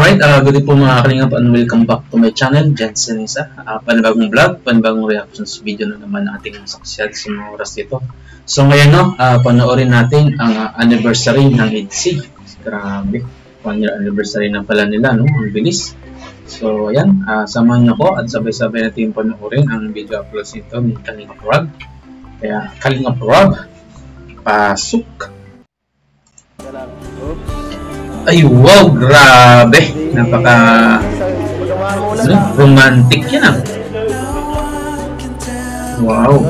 Alright, good day po mga kalingap and welcome back to my channel, Jensen Isa. Panibagong vlog, panibagong reactions video na naman ating saksiyan sa mga oras dito. So ngayon panoorin natin ang anniversary ng EDC. Grabe, 1 year anniversary na pala nila, no? Ang bilis. So ayan, samahan niyo ko at sabay-sabay natin panoorin ang video uploads nito ni Kalingap Rob. Kaya Kalingap Rob, pasok! Ay wow, grabe, napaka romantic yan. Wow,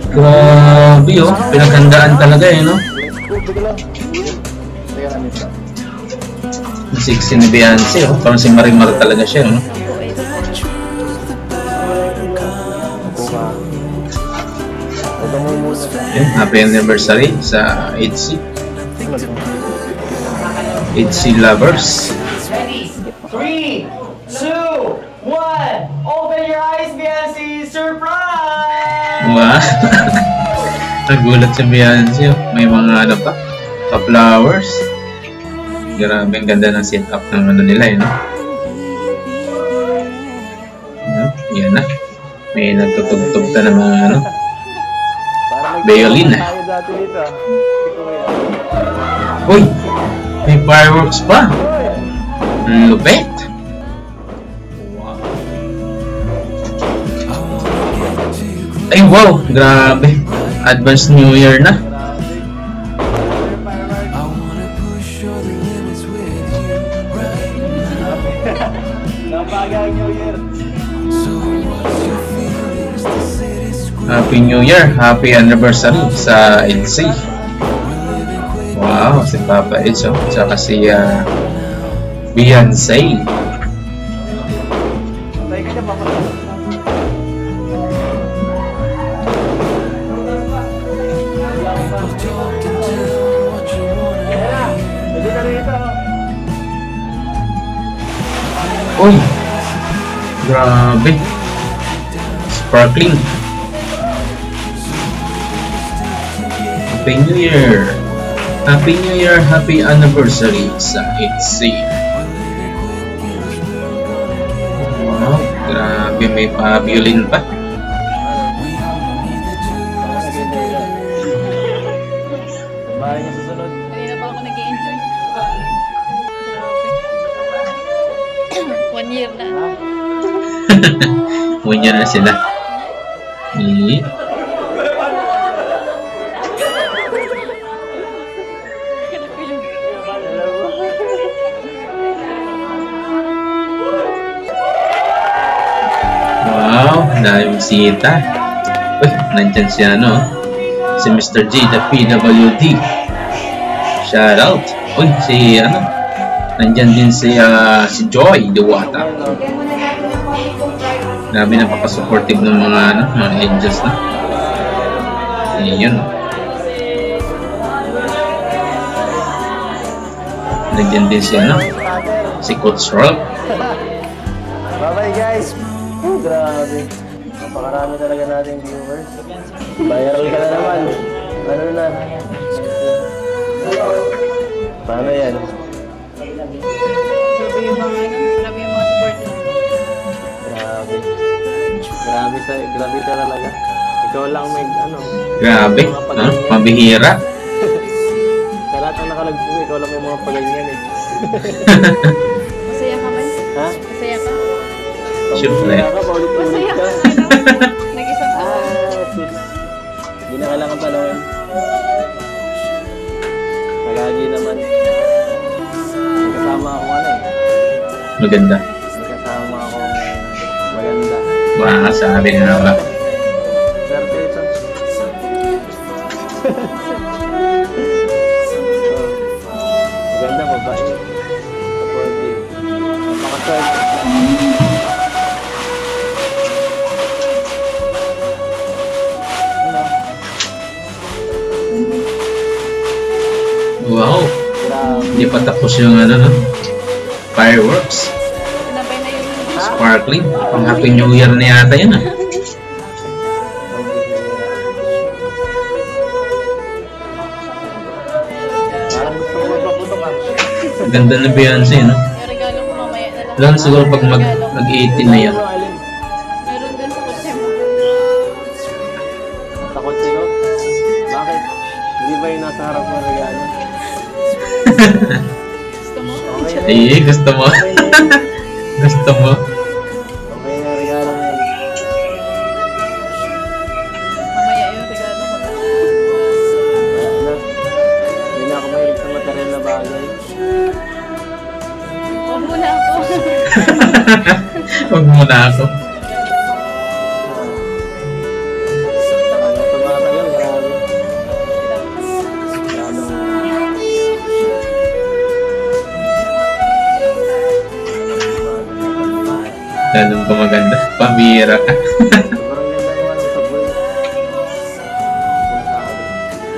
grabe pinaghandaan talaga no. Sexy ni Beyonce parang si Marimar talaga siya no. Happy anniversary sa EDC. EDC lovers. Ready? 3, 2, 1. Open your eyes, Beyonce. Surprise! Wow. Nagulat si Beyonce. May mga ano pa? Pa-flowers. Grabe, ang ganda ng setup ng ano nila no? Yan na. May nagtutugtog na ng mga ano. Violin. Uy! May fireworks pa. Lupit. Wow. Ay wow, grabe. Advance New Year na. Happy New Year, happy anniversary sa EDC. Wow, si Papa Edge, tsaka si Beyonce. Uy, grabe, sparkling. Happy New Year! Happy New Year! Happy anniversary sa EDC. Wow, grabe, may pa-violin pa. Kanina pa ako nag-i-enjoy. 1 year na. 1 year na sila. Wow, dahil sita. Uy, nandyan siya si Mr. G, the PWD. Shout out. Uy, nandyan din si Joy Diwata. Grabe, napaka-supportive ng mga angels na. Ayun. Nandyan din si si Coach Rob. Bye-bye guys! Grabe. Napakarami talaga nating viewers. Viral ka na naman. Ano na? Paano yan? Grabe yung mga supporters. Grabe talaga. Ikaw lang may Grabe, mabihira. Sa lahat ng nakalagpo, ikaw lang may mga pagalingan Masaya ka man? Ha? Masaya ka? Siyempre. Masaya ka? Nag-isang Hindi na kailangan palawin. Palagi naman. Kasama ako Maganda. Kasama ako maganda. Baka sabi nga ba? Swerte ito. Maganda, babae. Supportive. Napakaswerte. Wow. Hindi pa tapos yung fireworks. Nabay na yun. Sparkling. Pang Happy New Year na yata yun Ganda na Beyonce, no? Yung regalo ko mamaya na lang. Lang siguro pag Regalo ko. mag-18 na yan. Alin? Meron din sa kotse mo. Sa kotse ko? Bakit? Hindi ba yung nasa harap mo regalo? Gusto mo? Ay, gusto mo. Okay na yun. Gusto mo. Okay na regalo mo yan. Mamaya yung regalo ko na. Wala na. Hindi na ako mahilig sa material na bagay. Huwag muna ako. Huwag muna ako. Tumatagal, grabe. Lalong gumaganda. Pambihira ka. Sobrang ganda yung ano sa buhay.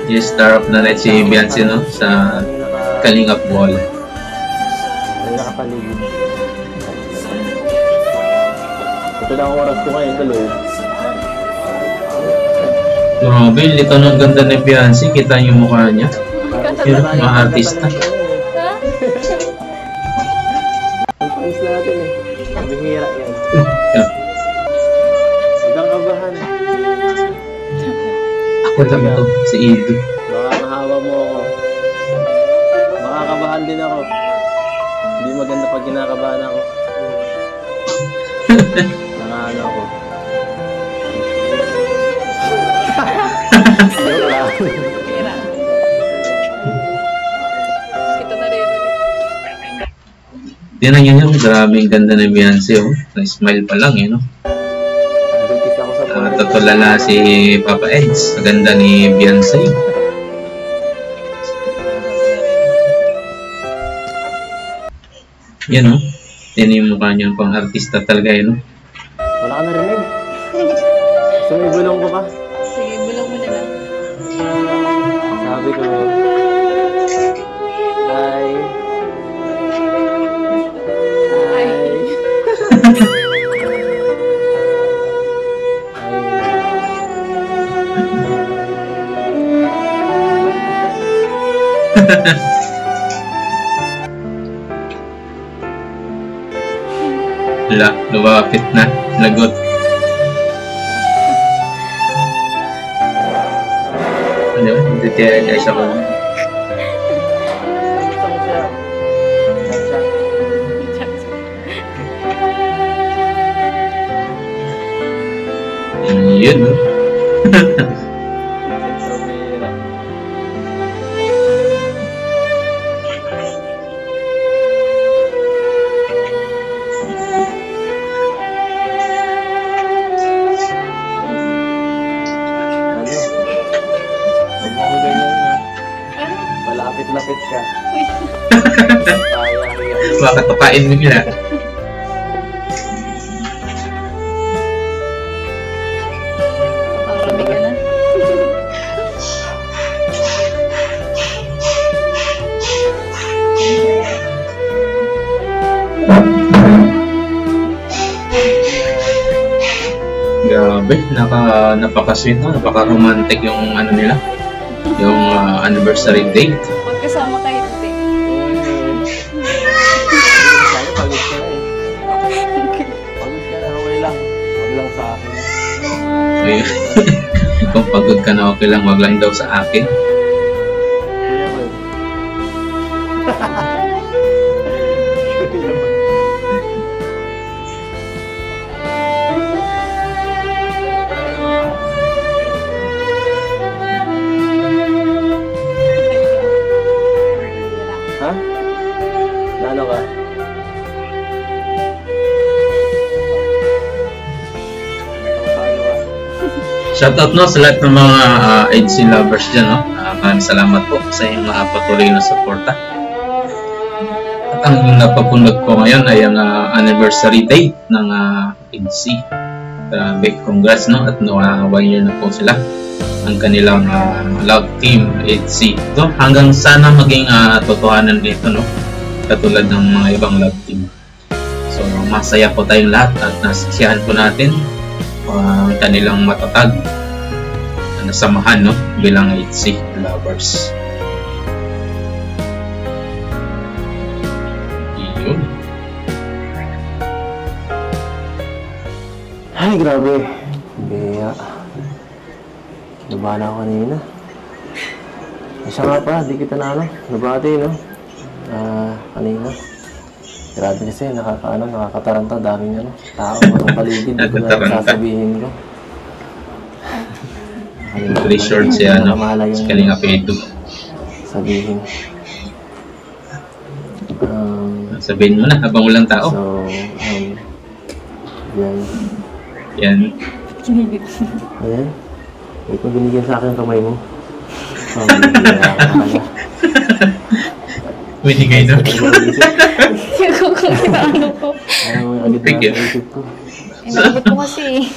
Yung star of the night si Beyonce, no? Sa Kalingap Wall. May nakapaligid. Ito na ang oras ko ngayon tuloy. Grabe, lito ng ganda ni Beyonce. Kita yung mukha niya. Yun, mga artista. Ha? Ang pangis natin eh. Bihira yan. Yeah. Huwag kang kabahan. Ako lang to, si Ido. Baka mahawa mo ako. Baka kabahan din ako. Hindi maganda pag kinakabahan ako. Nangano ako. Joke lang. Hira. Ito na rin. Tinan nyo niya, grabe ang ganda ni Beyonce, oh. Na-smile pa lang, no? Nagtitis ako sa puwet. Tutulala si Papa Eds. Ang ganda ni Beyonce. Yan, oh. Yan yung mukha niya, pang artista talaga, no? Wala ka narinig. Sumibulong ko pa. Sige, bulong mo na lang. Sabi ko, Hi. Hi. Wala, lumapit na. Lagot. Ano, hindi kaya guys ako. Gusto mo siya. Siya. Yun, no? Sobira. Ano? Huwag mo akong ganyan ha. Malapit-lapit ka. Sayang. Bakit papain mo nila? Parami ka na. Grabe, napaka-sweet, no? Napaka-romantic yung ano nila. Yung anniversary date. Pagkasama kayo, te. Sabi, pagod ka na eh. Pagod ka na, okay lang. Huwag lang sa akin. Ayun. Kung pagod ka na, okay lang. Wag lang daw sa akin. Kuya ko. Kuya ko. Ha? Ano ka? Paano ka? Shoutout, no, sa lahat ng mga EDC lovers dyan, no? Maraming salamat po sa inyong mga patuloy na suporta. At ang napapunod ko ngayon ay ang anniversary date ng EDC. Big congrats, no? At 1 year na po sila ang kanilang love team EDC. So, hanggang sana maging totohanan dito, no? Katulad ng mga ibang love team. So, masaya po tayong lahat at nasisiyahan po natin ang kanilang matatag na samahan, no? Bilang EDC lovers. Ay, grabe. Biya. Nabahan ako kanina. Siya nga pa, di kita na nabati, no? Kanina. Grabe kasi, nakakataranta, daming tao, mga paligid, di ko na sasabihin ko. Play short siya, si Kalinga Pedro. Sabihin. Sabihin mo na, habang walang tao. So, yan. Yan. Kinigit. Ayan. Wait mo binigyan sa akin ang kamay mo. Binigyan Binigay na. Hindi ko kung kinaano ko. Ayaw mo yung agad na isip ko. Inabot mo kasi.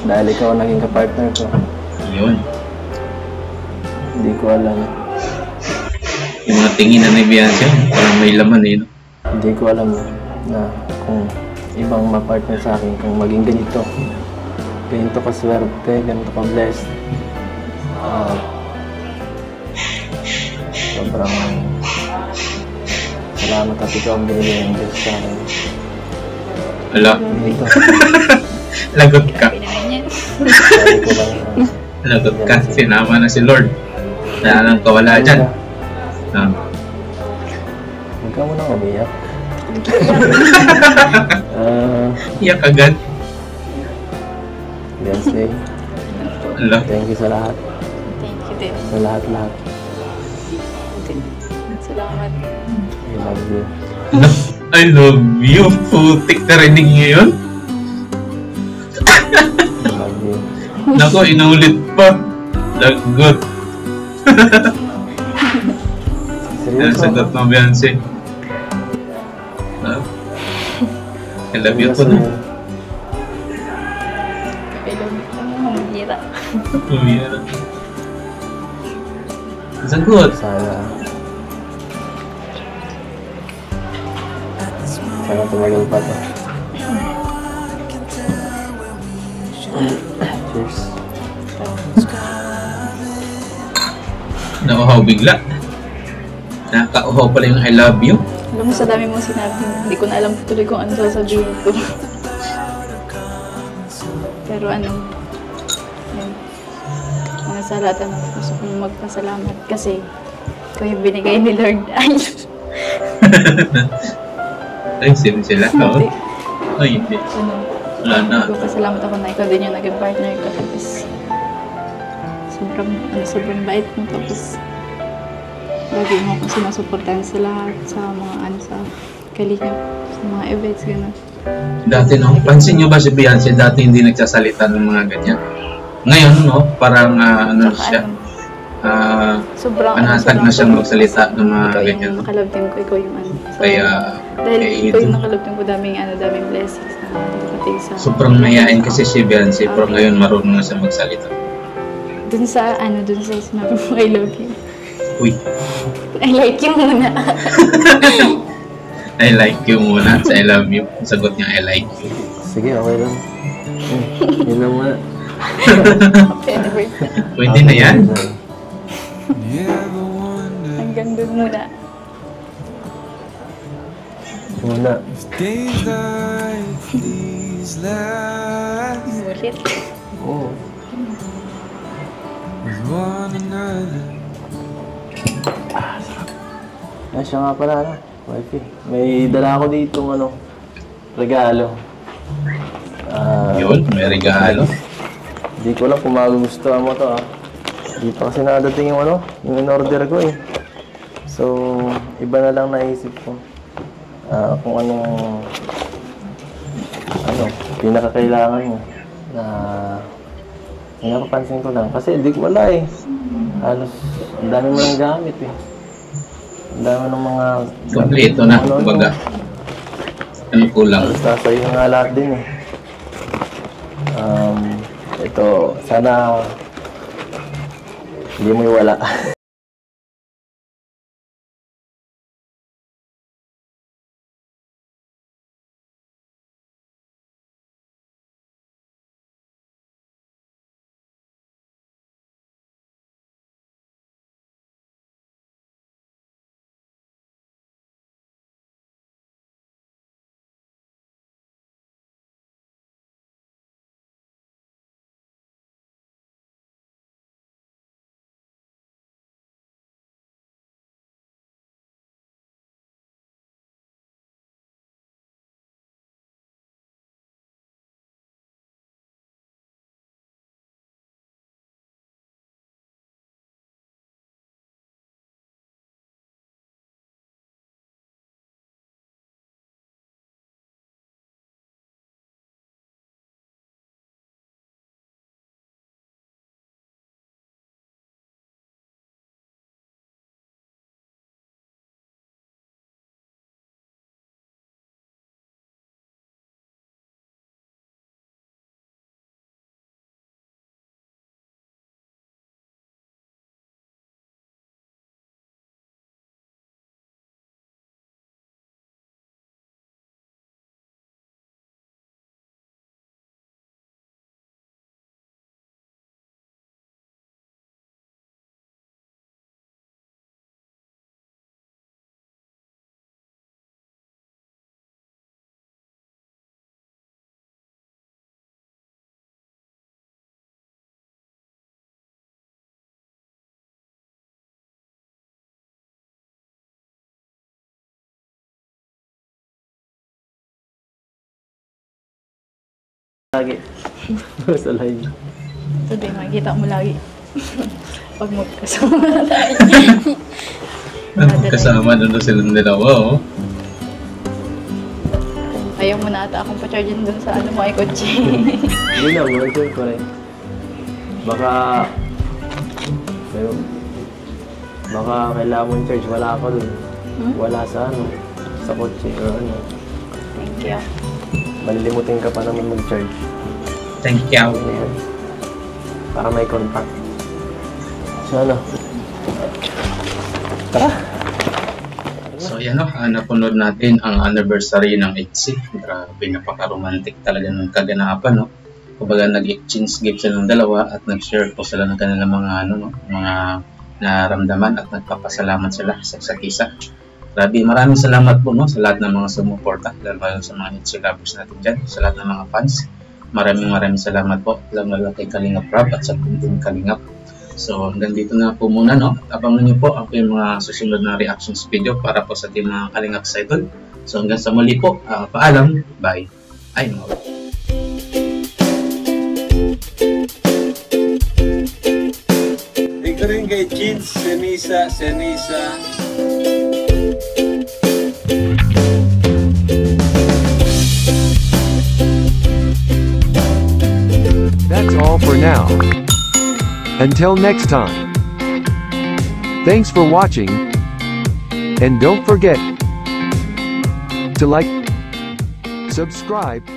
Dahil ikaw ang naging kapartner ko. Yun. Hindi ko alam. Yung mga tingin na may Beyonce, parang may laman eh. No? Hindi ko alam na kung ibang mapartner sa akin, kung maging ganito. Ganito ka swerte, ganito ka blessed. Sobrang salamat at ikaw ang binigay ng Diyos sa akin. Ala. Dito. Lagot ka. Sabi ko lang, Lagot ka. Sinama na si Lord. Kaya lang kawala dyan. Huwag ka muna umiyak. Iyak agad. Beyonce, Ala. thank you sa lahat. Thank you din. Sa lahat-lahat. Salamat. I love you. Ala. I love you. Putik na rinig niyo yun. I love you. Nako, inulit pa. Lagot. Yan, Seryoso? sagot ng Beyonce. I love you po na. Kapilong. Hira. Umira. Sagot. Sana tumagal pa to. Cheers. Nauhaw bigla. Nakauhaw pala yung I love you. Alam mo, sa dami mong sinabi, hindi ko na alam tuloy kung ano sasabihin ko. Pero yun. Mga sa lahat, gusto kong magpasalamat kasi ito yung binigay ni Lord. Ay! Ay, sila. Hindi. Ay, hindi. Wala na. Pasalamat ako na ikaw din yung naging partner ko. Tapos, sobrang bait mo. Tapos, lagi mo akong sinusuportahan sa lahat, sa mga sa Kalinga, sa mga events, gano'n. Dati, no? Pansin nyo ba si Beyonce, dati hindi nagsasalita ng mga ganyan? Ngayon, no? Parang, siya? Sobrang panatag na siyang magsalita ng mga ikaw ganyan. yung makalab team ko, ikaw yung Kaya, Dahil Kay ikaw yung Eden. nakalupin ko daming blessings na dumating sa... Sobrang mayayain kasi si Beyonce, pero ngayon marunong na siya magsalita. Dun sa sinabi mo, I love you. Uy, I like you muna. I like you muna sa I love you. Sagot niya, I like you. Sige, okay lang. Yun lang muna. Pwede na yan. Hanggang dun muna. Muna. Ulit. Oo. Ay, siya nga pala, ano? Wifi. May dala ako dito, regalo. Yun, may regalo. Hindi ko lang kung magugustuhan mo to, Hindi pa kasi nakadating yung yung in-order ko, eh. So, iba na lang naisip ko. Kung anong pinakakailangan mo na napapansin ko lang. Kasi di ko wala, eh. Halos, ang dami mo lang gamit, eh. Ang dami ng mga... Kompleto na, kumbaga. Ano kulang? Halos nasa iyo nga lahat din, eh. Ito, sana hindi mo iwala. Lagi. Sa live. Ito din, makikita mo lagi. Pag magkasama na tayo. Kasama doon silang dalawa, Ayaw mo na ata akong pa-chargin dun sa mga kotse. Hindi na, monitor ko rin. Baka kailangan mo yung charge. Wala ako dun. Wala sa sa kotse or Thank you. Malilimutin ka pa naman mag-charge. Thank you. Ayan. Para may contact. So tara! So yan napunod natin ang anniversary ng ITZY. Grabe, napaka-romantic talaga ng kaganapan, Kumbaga nag-exchange gift sila ng dalawa at nag-share po sila ng kanilang mga mga naramdaman at nagpapasalamat sila sa isa't isa. Grabe, maraming salamat po sa lahat ng mga sumuporta, lalo sa mga ITZY lovers natin dyan, sa lahat ng mga fans. Maraming salamat po, lalo kay Kalingap Rob at sa Team Kalingap. So hanggang dito na po muna, Abangan niyo po ang mga susunod na reactions video para po sa team mga Kalingap Idol. So hanggang sa muli po, paalam, bye. I'm out. Thank you rin kay Chins, Senisa. That's all for now. Until next time. Thanks for watching. And don't forget to like, subscribe,